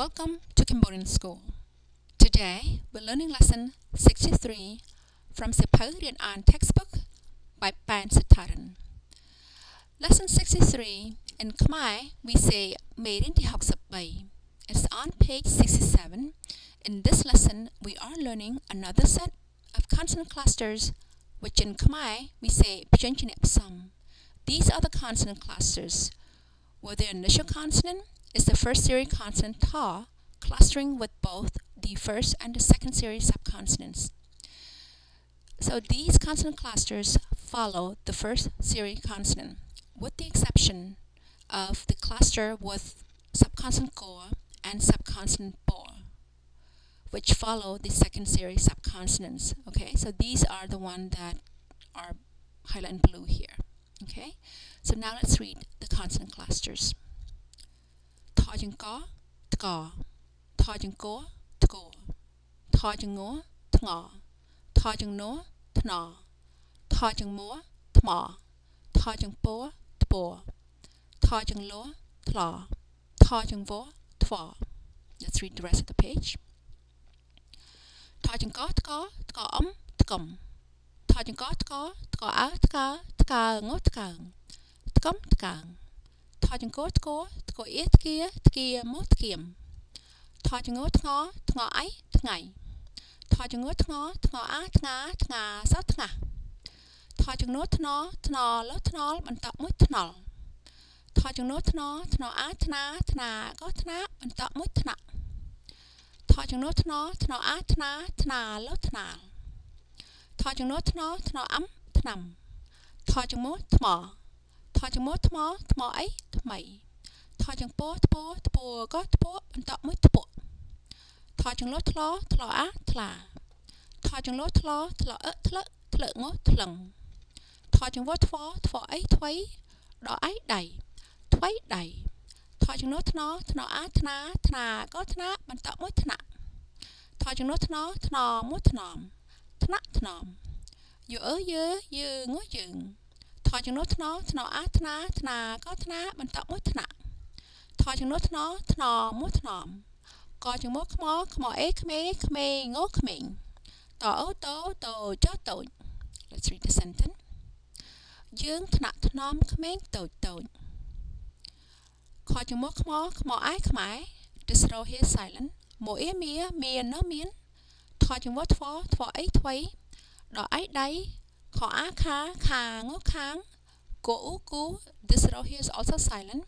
Welcome to Cambodian School. Today we're learning lesson 63 from Sipho Rian An textbook by Pan Sitaran. Lesson 63 in Khmer we say Merin Di Học Sập Bay. It's on page 67. In this lesson we are learning another set of consonant clusters which in Khmer we say Pchen Chinep Som. These are the consonant clusters where the initial consonant is the first series consonant ta, clustering with both the first and the second series subconsonants. So these consonant clusters follow the first series consonant, with the exception of the cluster with subconsonant ko and subconsonant bo, which follow the second series subconsonants. Okay, so these are the ones that are highlighted in blue here. Okay, so now let's read the consonant clusters. Tho chừng có, tko. Tho chừng có, tko. Tho chừng ngó, tngọ. Tho chừng nó, tnọ. Tho chừng múa, tmọ. Tho chừng po, tpo. Tho chừng lúa, tlo. Tho chừng vô, tvo. Let's read the rest of the page. Tho chừng có, tko, tko ấm, tkom. Tho chừng có, tko á, tko ngó, tkom, tkang. Tho chừng cố, tko ít kia, mốt kiềm. Tho chừng ngó, tngọ ấy, tngay. Tho chừng ngó, tngọ á, tngà, sáu tngà. Tho chừng nốt, tnò, lốt tnò, bần tọc mũi tnò. Tho chừng nốt, tnò á, tnà, có tnà, bần tọc mũi tnà. Tho chừng nốt, tnò á, tnà, lốt tnà. Tho chừng nốt, tnò ấm, tnầm. Tho chừng mốt, tmò. Tho chừng mốt, tmò ấy, tmày. Tho chừng po, có po, bần tọc mũi tpo. Tho chừng lốt, tlo á, tla. Tho chừng lốt, tlo ớ, tlo ngó, tlâng. Tho chừng vô, tvo ấy, thuấy. Đỏ ấy, đầy. Thuấy, đầy. Tho chừng nốt, tnò á, tnà, có tnà, bần tọc mũi tnà. Tho chừng nốt, tnò mũi tnòm. Tnòm. Dụ ớ, dư, ngó dừng. Tho chừng nốt, tnò á, tnà, có tnà, bần tọc mũi tnà. Tho chừng nốt, tnò mũi tnòm. Co chừng mốt, khmò ế, khmê, ngó khmênh. Tò ấu, tô, chó tồi. Let's read the sentence. Dương tnà tnòm khmênh tồi. Co chừng mốt, khmò ái khmái. This row here is silent. Mô ế mía, nó miến. Tho chừng vô, tvo ấy, thuấy. Đỏ ấy, đáy. Khó á, khá, ngó kháng. Cô ú, cú. This row here is also silent.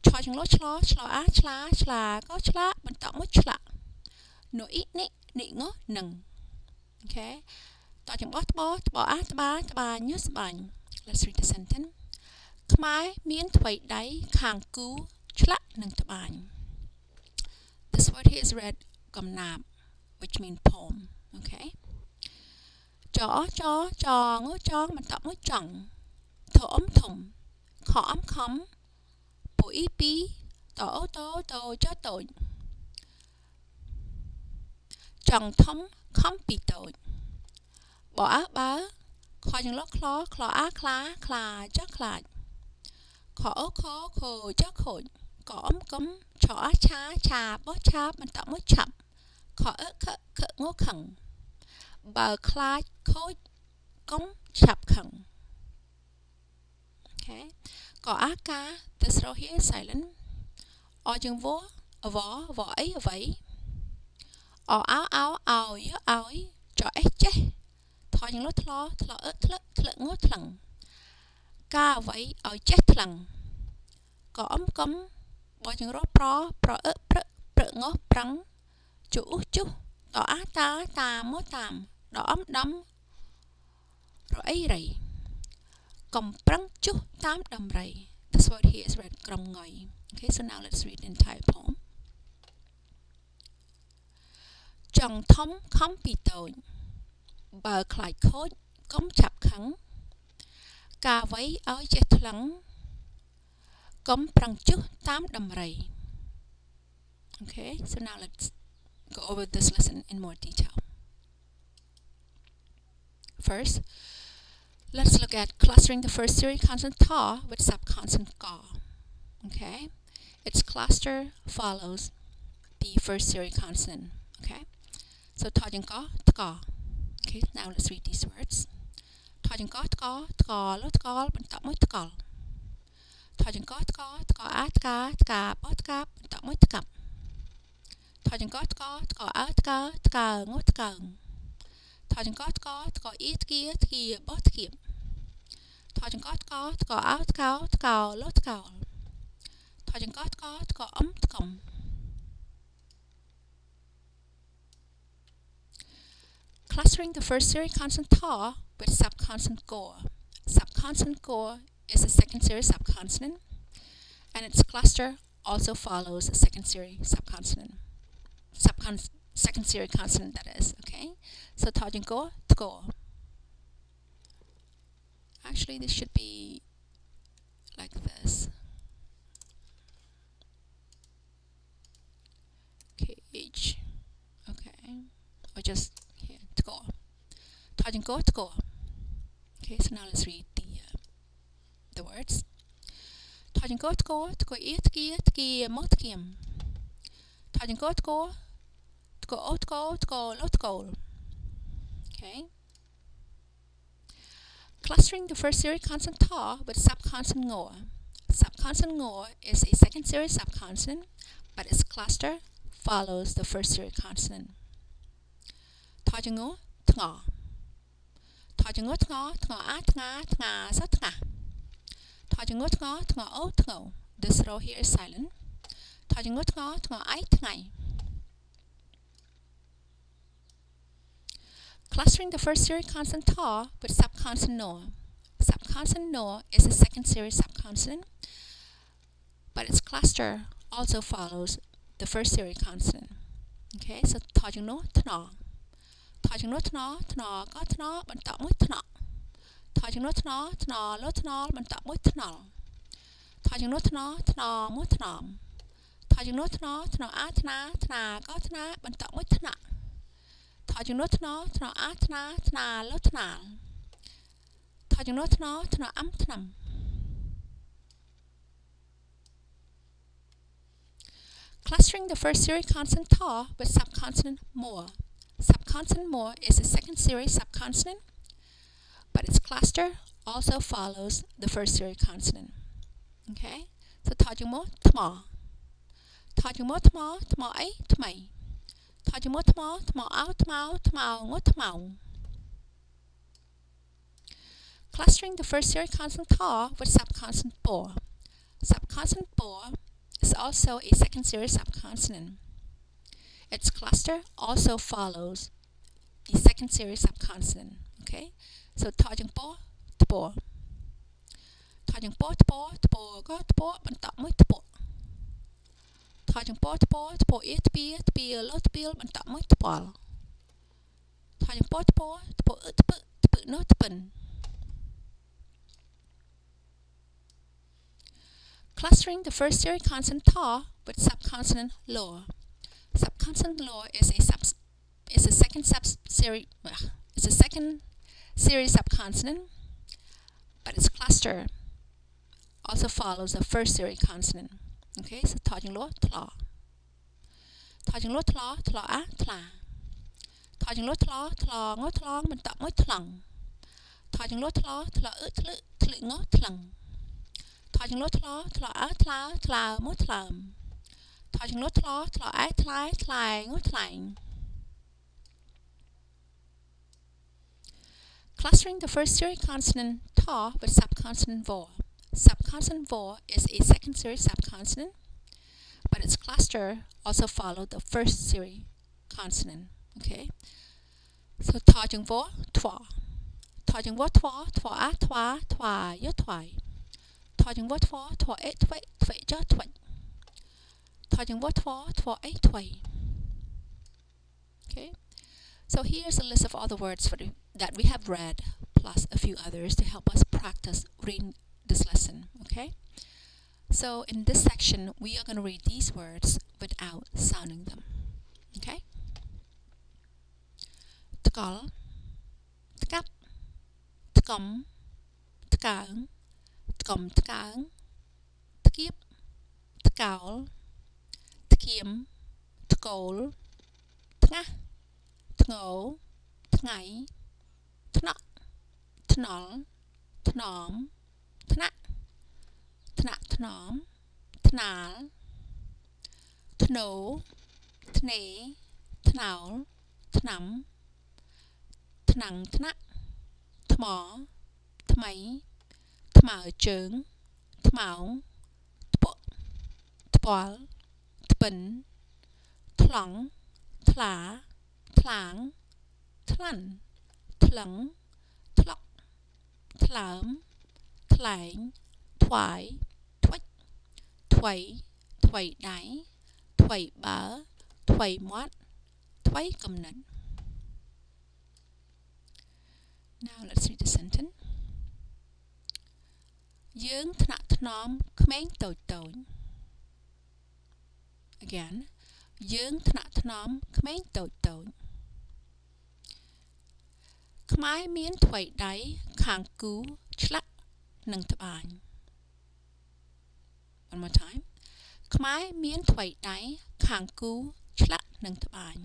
Cho chừng lốt, chlo á, chla, có chla, bần tọc mũi chla. Nụ ít, nị ngó, nâng. Okay. Tho chừng bó á, tba, nhớ bánh. Let's read the sentence. Khmai miên thuấy đáy, kháng cú, chla, nâng tbánh. This word here is read gom nạp, which means poem. Okay. Chó, ngó chó, bần tọc mũi chong. Thổ ấm thùng, khó ấm khóm. Bộ ý bí, tô, chó tội. Chong thông, khóm bì tội. Bỏ á bá, khó chừng lốt khlo á, khla, chó khla. Khó ố khô, chó khôi. Có ấm cấm, chó á chà, bó chá, bần tọc mũi chậm. Khó ớ khợ, ngô khẩn. Bờ khla, khôi, cống, chạp khẩn. Okay. Có á ca, this row here is silent. O chừng vô, vỏ ấy, vẫy. O áo, yếu áo ấy, cho ấy chết. Tho chừng lốt tlo ớt, tlo ngó thằng. Ca vẫy, áo chết thằng. Có ấm cấm, bò chừng rô pro ớt, ngó prăng. Chú, tỏ á ta, mô tàm. Đỏ ấm đâm, rồi ấy rầy. Cầm prăng chú, tám đầm rầy. This word here is read krom ngoi. Okay, so now let's read the entire poem. Chong thông khóm bì tội. Bờ khải khối, cống chạp khẳng. Cà vấy áo chết lắng. Cống prăng chú, tám đầm rầy. Okay, so now let's go over this lesson in more detail. First, let's look at clustering the first series consonant ta with subconsonant ga. Okay, its cluster follows the first series consonant. Okay, so tajinka, taka. Okay, now let's read these words. Tajinka, taka, takal, takal, bentak moi takal. Tajinka, taka, taka, taka, taka, taka, bentak moi takap. Tajinka, taka, taka, taka, taka, ngo takang. Tajinka, taka, taka, itki, itki, botki. Tajinka, taka, taka, out, taka, taka, lo takal. Tajinka, taka, taka, takam. Clustering the first series consonant ta with subconsonant go. Subconsonant go is a second series subconsonant, and its cluster also follows a second series subconsonant. Second series consonant, that is. Okay, so tajin go to go. Actually, this should be like this. KH. Okay, or just here to go. Tajin go to go. Okay, so now let's read the words. Tajin go to go itki motkim. Tajin go to go lot go. Okay. Clustering the first series consonant ta with subconsonant ngo. Subconsonant ngo is a second series subconsonant, but its cluster follows the first series consonant. Tajin ngo tnga. Tajin ngo tnga a tnga sa tnga. Tajin ngo tnga o tngo. This row here is silent. Tajin ngo tnga ai tngai. Clustering the first series consonant ta with subconsonant no. Subconsonant no is a second series subconsonant, but its cluster also follows the first series consonant. Okay, so tajing no tna. Tajing no tna ga tna bentak moi tna. Tajing no tna lo tna bentak moi tna. Tajing no tna mo tna. Tajing no tna a tna ga tna bentak moi tna. Tajing no tna a tna lo tna. Tajing no tna tnam. Clustering the first series consonant ta with subconsonant mo. Subconsonant mo is a second series subconsonant, but its cluster also follows the first series consonant. Okay, so tajing mo tma. Tajing mo tma ai tmai. Tajing mo tma au tmau ngo tmau. Clustering the first series consonant ta with subconsonant bo. Subconsonant bo is also a second series subconsonant. Its cluster also follows the second series subconsonant. Okay, so tajing bo tbo. Tajing bo go tbo bentak moi tbo. Tajing bo itbi lo tbil bentak moi tbal. Tajing bo tbo no tben. Clustering the first series consonant ta with subconsonant lo. Subconsonant lo is a second series subconsonant, but its cluster also follows the first series consonant. Okay, so tajing lo tla. Tajing lo tla a tla. Tajing lo tla ngo tlang bentak moi tlang. Tajing lo tla tli ngo tlang. Tajing lo tla a tla mo tlam. Tajing lo tla a tla ngo tlang. Clustering the first series consonant ta with subconsonant vo. Subconsonant vo is a second series subconsonant, but its cluster also follows the first series consonant. Okay, so tajing vo twa. Tajing vo twa a twa yo twai. Tajing vo twa e twai jo twai. Tajing vo twa e twai. Okay, so here's a list of all the words that we have read, plus a few others to help us practice reading this lesson. Okay, so in this section we are going to read these words without sounding them. Okay, tkal, tkap, tkom, tkaung, tkom tkaung, tkiep, tkaul, tkiem, ថ្កូល ថ្ងាស់ ធ្ងរ ថ្ងៃ ថ្នាក់ ថ្នល់ ថ្នម ថ្នាក់ ថ្នាក់ថ្នម ថ្នាល ធ្នូ ធ្នេ ថ្នោល ថ្នាំ ថ្នាំងថ្នាក់ ថ្ម ថ្មី ថ្មើរជើង ថ្មោង ថ្ពក់ ថ្ពាល់ ថ្ពិន ថ្លង់ ថ្លា ថ្លាង ថ្លាន់ ថ្លឹង ថ្លុក ថ្លើម ថ្លែង ថ្វាយ ថ្វិច ថ្វី ថ្វីដៃ ថ្វីបើ ថ្វីមាត់ ថ្វីកំណត់ Now let's read the sentence. យើងថ្នាក់ថ្នមក្មេងតូចតូច Again យើងថ្នាក់ថ្នមក្មេងតូចតូច ខ្មែរមានថ្វីដៃខាងគូឆ្លាក់និងត្បាញ One more time ខ្មែរមានថ្វីដៃខាងគូឆ្លាក់និងត្បាញ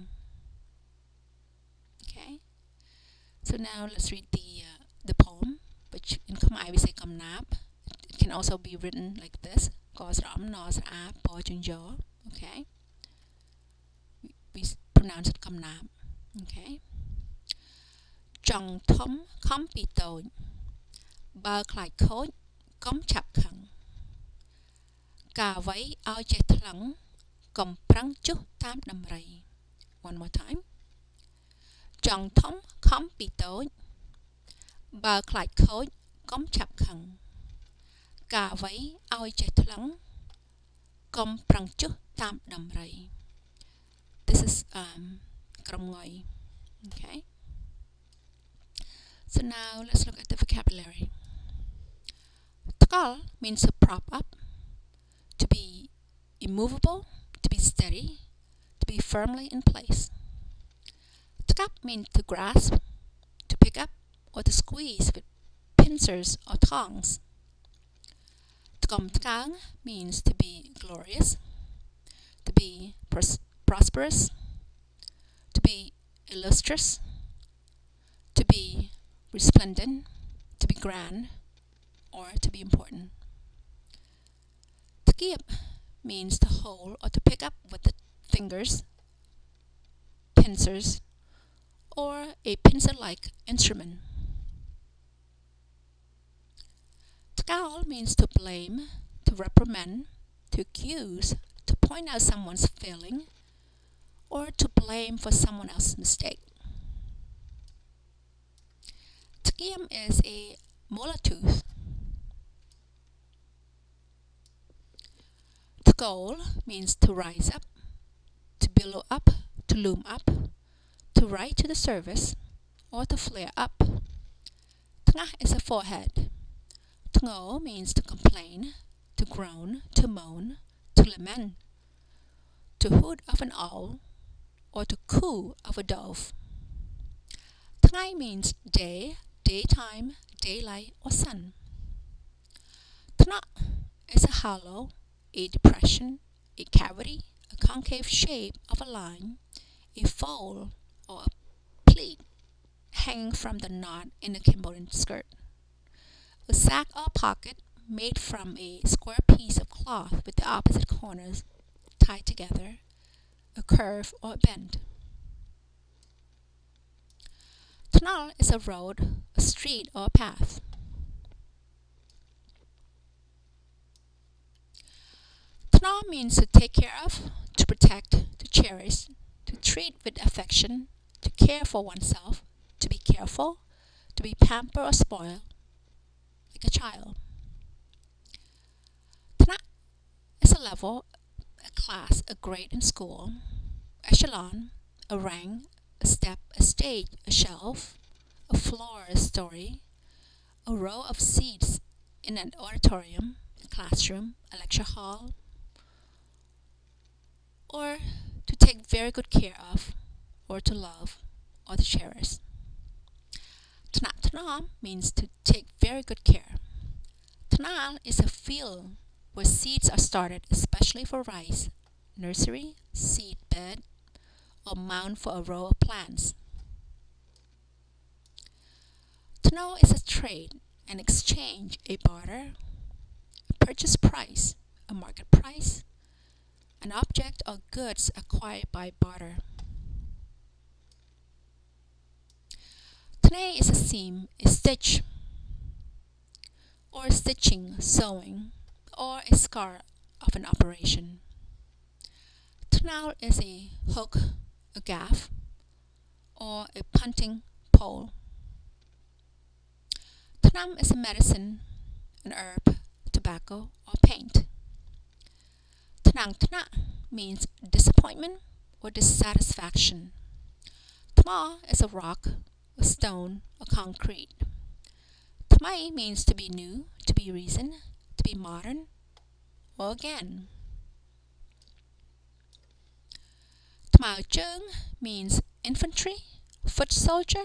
Okay, so now let's read the poem, which in Khmer we sayកំណាព្យ It can also be written like this កស្រអំនស្រអាពជញ្ញ Okay, we pronounce it កំណាព្យ Okay, ចង់ធំខំពីតូច បើខ្លាចខូចកុំឆាប់ខឹង ការអ្វីឲ្យចេះថ្លឹងកុំប្រឹងចុះតាមដំរី One more time ចង់ធំខំពីតូច បើខ្លាចខូចកុំឆាប់ខឹង ការអ្វីឲ្យចេះថ្លឹងកុំប្រឹងចុះតាមដំរី This is ក្រុមងុយ Okay, so now let's look at the vocabulary. ថ្កល់ means to prop up, to be immovable, to be steady, to be firmly in place. ថ្កាប់ means to grasp, to pick up, or to squeeze with pincers or tongs. ថ្កុំថ្កើង means to be glorious, to be prosperous, to be illustrious, to be resplendent, to be grand, or to be important. ថ្គាប means to hold or to pick up with the fingers, pincers, or a pincer-like instrument. ថ្កោល means to blame, to reprimand, to accuse, to point out someone's failing, or to blame for someone else's mistake. ថ្គាម is a molar tooth. ថ្កូល means to rise up, to billow up, to loom up, to rise to the surface, or to flare up. ថ្ងាស់ is a forehead. ធ្ងរ means to complain, to groan, to moan, to lament, to hoot of an owl, or to coo of a dove. ថ្ងៃ means day, daytime, daylight, or sun. ថ្នាក់ is a hollow, a depression, a cavity, a concave shape of a line, a fold, or a pleat hanging from the knot in a Cambodian skirt. A sack or pocket made from a square piece of cloth with the opposite corners tied together, a curve or a bend. Tunnel is a road, a street, or a path. Tunnel means to take care of, to protect, to cherish, to treat with affection, to care for oneself, to be careful, to be pampered or spoiled, like a child. Tana is a level, a class, a grade in school, echelon, a rank, a step, a stage, a shelf, a floor, a story, a row of seats in an auditorium, a classroom, a lecture hall, or to take very good care of, or to love, or to cherish. Tana means to take very good care. Tanal is a field where seeds are started especially for rice, nursery, seed bed or mound for a row of plants. To know is a trade, an exchange, a barter, a purchase price, a market price, an object or goods acquired by barter. Today is a seam, a stitch, or stitching, sewing, or a scar of an operation. Now is a hook, a gaff, or a punting pole. Tnam is a medicine, an herb, tobacco, or paint. Tnang tna means disappointment or dissatisfaction. Tma is a rock, a stone, or concrete. Tmai means to be new, to be recent, to be modern, or again. Tmao Chung means infantry, foot soldier,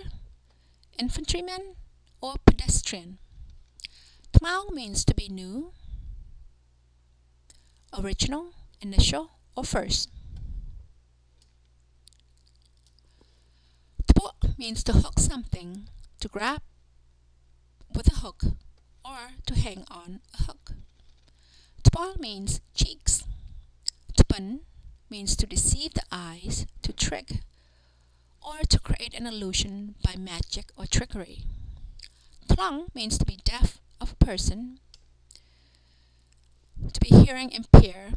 infantryman, or pedestrian. Tmao means to be new, original, initial, or first. Tpo means to hook something, to grab with a hook, or to hang on a hook. Tpal means cheeks. Tpun means to deceive the eyes, to trick, or to create an illusion by magic or trickery. Tlung means to be deaf of a person, to be hearing impaired,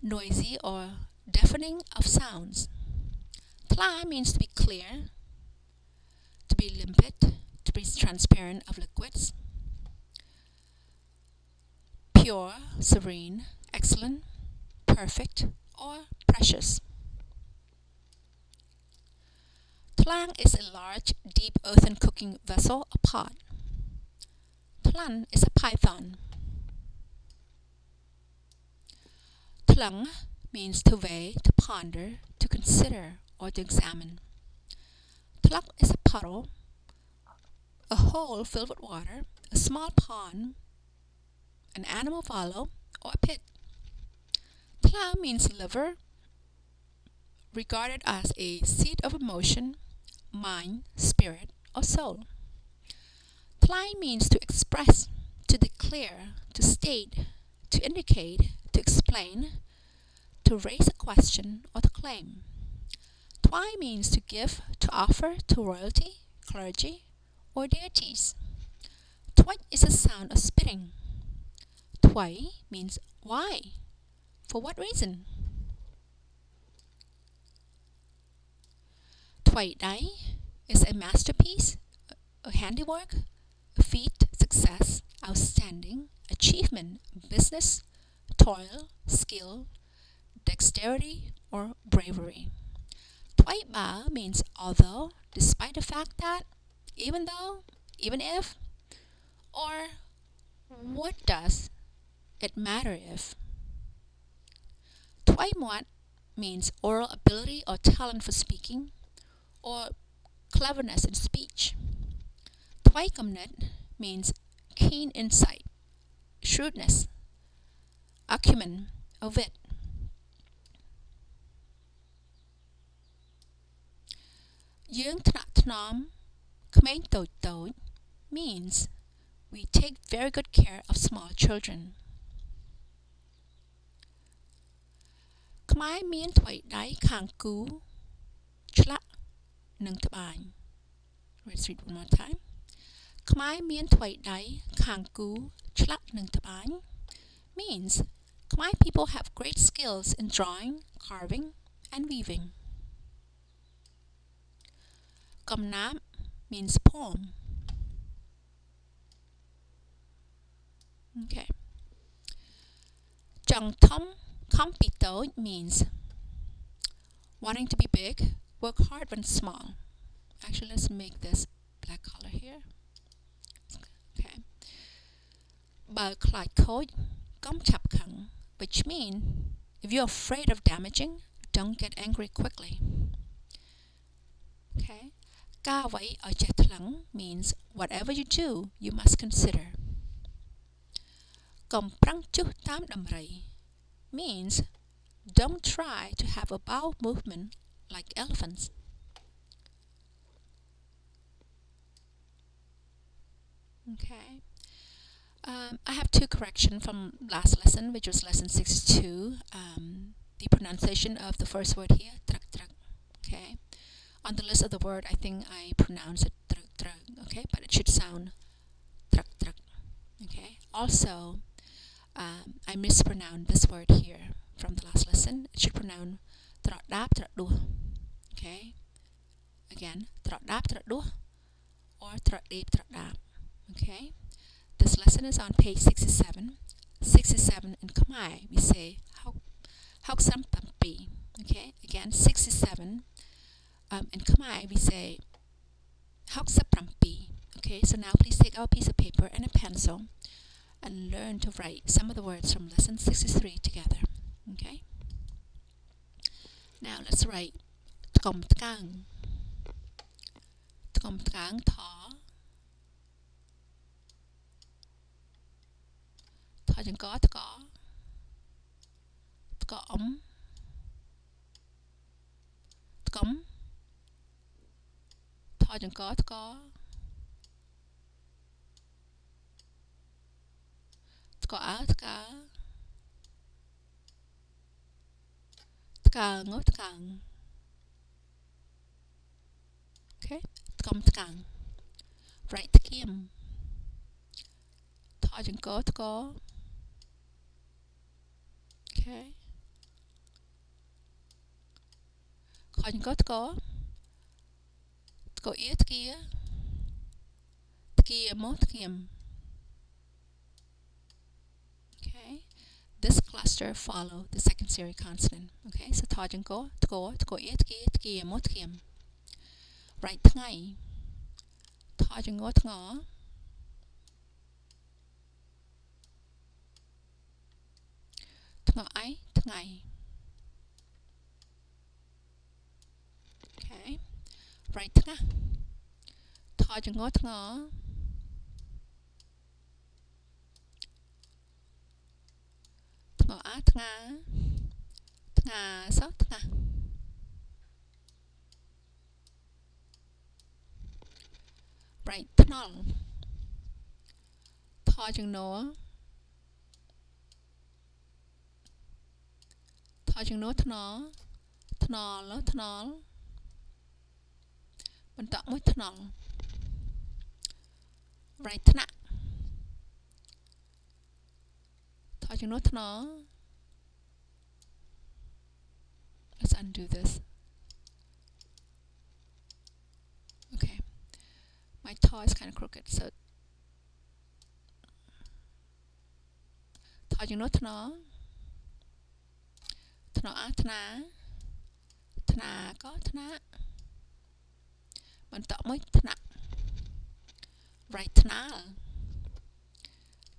noisy, or deafening of sounds. Tla means to be clear, to be limpid, to be transparent of liquids, pure, serene, excellent, perfect, or precious. Tlang is a large, deep earthen cooking vessel, a pot. Tlan is a python. Tlung means to weigh, to ponder, to consider, or to examine. Tluk is a puddle, a hole filled with water, a small pond, an animal wallow, or a pit. Tla means liver, regarded as a seat of emotion, mind, spirit, or soul. Tlai means to express, to declare, to state, to indicate, to explain, to raise a question, or to claim. Twai means to give, to offer to royalty, clergy, or deities. Twat is a sound of spitting. Twai means why, for what reason. Twai Dai is a masterpiece, a handiwork, a feat, success, outstanding, achievement, business, toil, skill, dexterity, or bravery. Twai Ba means although, despite the fact that, even though, even if, or what does it matter if. Twai Muat means oral ability or talent for speaking, or cleverness in speech. Twai Kamnet means keen insight, shrewdness, acumen, or wit. Yeung Tnak Tnom Khmer Toj Toj means we take very good care of small children. Khmer Mien Twai Dai Khang Ku Chlak Nung Tabai. Let's read one more time. Khmer Mien Twai Dai Khang Ku Chlak Nung Tabai means Khmer people have great skills in drawing, carving, and weaving. Kamnam means poem. Okay. Jang Tom Kampito means wanting to be big, work hard when small. Actually, let's make this black color here. Okay. Ba Klai Khoi Kom Chap Kang, which means if you're afraid of damaging, don't get angry quickly. Okay. Ka Wai Ở Chet Lang means whatever you do, you must consider. Kom Prang Chu Tam Dam Rai means Don't try to have a bowel movement like elephants. Okay. I have two corrections from last lesson, which was lesson 62. The pronunciation of the first word here, trak trak. Okay. On the list of the word, I think I pronounce it trak trak. Okay, but it should sound trak trak. Okay. Also, I mispronounced this word here from the last lesson. It should pronounce trak dap trak duh. Okay. Again, trak dap trak duh or trak deep trak dap. Okay. This lesson is on page 67. 67 in Khmer, we say how some pumpy. Okay, again 67. In Khmer, we say how pumpy. Okay, so now please take out a piece of paper and a pencil and learn to write some of the words from lesson 63 together. Okay, now let's write tkom tkang. Tkom tkang tha. Tha jeng ko tko. Tkom. Tkom. Tha jeng ko tko. Tko a tko. Tkang o tkang. Okay, tkom tkang. Write tkiem. Tha jeng ko tko. Okay. Kho jeng ko tko. Tko ia tkia. Tkia mo tkiem. Okay. This cluster follow the second series consonant. Okay, so tha jeng ko tko. Tko ia tkia. Tkia mo tkiem. Write tngai. Tha jeng ko tnga. Tnga ai tngai. Okay. Write tnga. Tha jeng ko tnga. Tnga a tnga. Tnga so tnga. Write tnol. Tha jeng no. Tha jeng no tnol. Tnol tnol. បន្តមួយថ្នល់ Write ថ្នាក់ ថយជំនួសថ្នល់ Let's undo this. Okay. My toe is kind of crooked, so ថយជំនួសថ្នល់ ថ្នល់អាថ្នា ថ្នាក៏ថ្នាក់ បន្តមួយថ្នាក់ Write ថ្នាល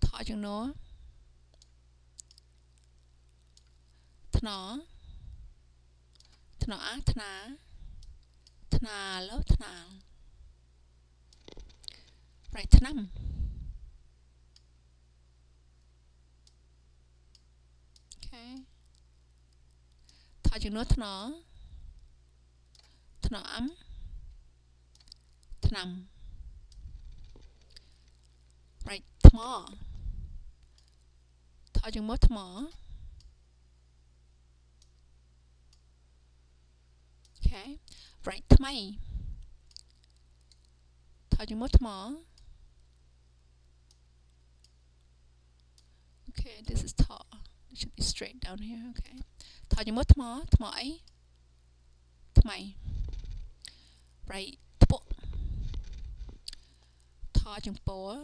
ថយជំនួស ថ្នល់ ថ្នល់អាថ្នា ថ្នាលថ្នាល Write ថ្នាំ Okay. ថយជំនួសថ្នល់ ថ្នល់អំ ថ្នាំ Write ថ្ម ថយជំនួសថ្ម Okay. Write ថ្មី ថយជំនួសថ្ម Okay, this is tall. It should be straight down here. Okay. ថយជំនួសថ្ម ថ្មអី ថ្មី Write ថ្ពក់ ថយជំពល់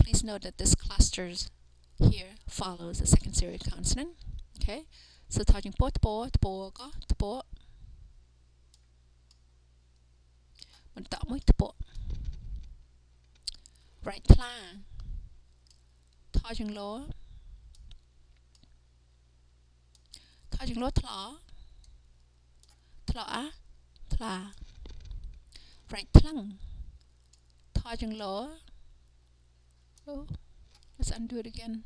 Please note that this clusters here follows the second series consonant. Okay, so tajingpo ko tpo. Mentak muy tpo. Right tla. Tajing lo. Tajing lo tla. Tla a tla. Right tlang. Charging low. Oh, let's undo it again.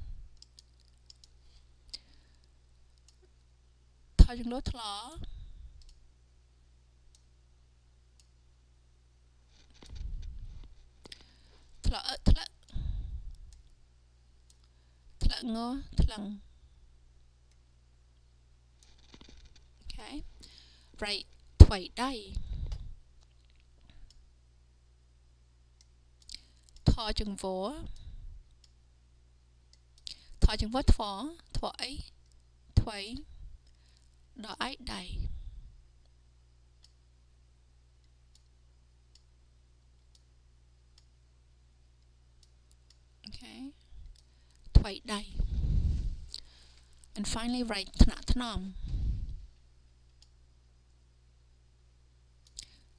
Charging low tlaw. Tlaw tlaw. Tlaw ngo tlang. Okay. Right. Tway day. Charging vor. Charging vor twa. Tway. Tway. Đó ấy day. Okay. Tway day. And finally write thna thnom.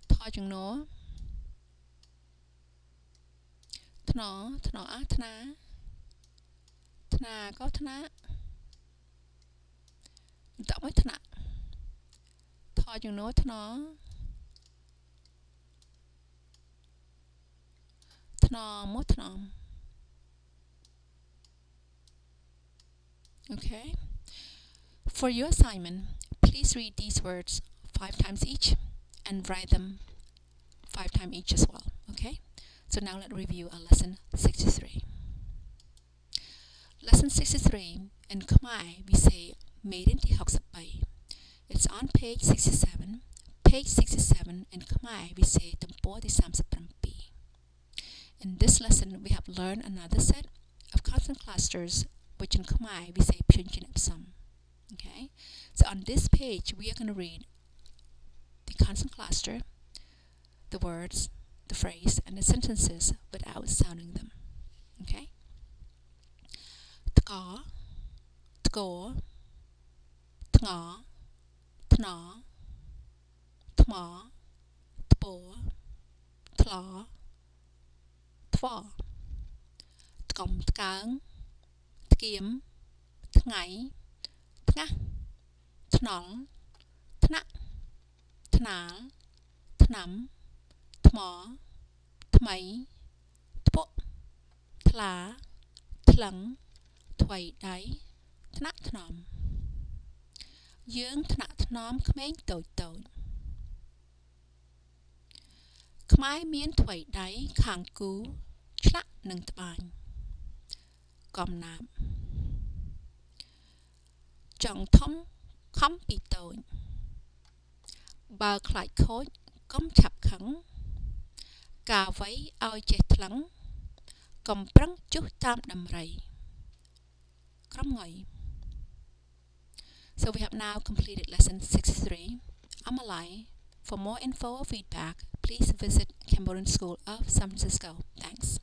Charging no. Thno. Thno á thna. Thna có thna. Đọc với thna. Charging no thno. Thnom mốt thnom. Okay. For your assignment, please read these words 5 times each and write them 5 times each as well. Okay? So now let's review our lesson 63. Lesson 63 in Khmer we say Maiden Ti Học Bay. It's on page 67. Page 67 in Khmer we say Tempo Ti Sam Saprampi. In this lesson we have learned another set of consonant clusters which in Khmer we say Pyunchin Ipsum. Okay? So on this page we are going to read the consonant cluster, the words, the phrase, and the sentences without sounding them. Okay? Tka, tko, tnga, tna, tma, tpo, tla, twa, tkom tkang, tkiem, tngai, tngah, tnol, tna, tnal, tnam, tma, tmai, tpo, tla, tlang, tway day, tna tnom.យើងថ្នាក់ថ្នមក្មេងតូចៗខ្មែរមានថ្វីដៃខាងគូឆ្លាក់នឹងត្បាញកំណាព្យចង់ធំខំពីតូចបើខ្លាចខូចកុំឆាប់ខឹងការអ្វីឲ្យចេះថ្លឹងកុំប្រឹងជុះតាមដំរីក្រុមងុយ So we have now completed lesson 63. Amalai. For more info or feedback, please visit Cambodian School of San Francisco. Thanks.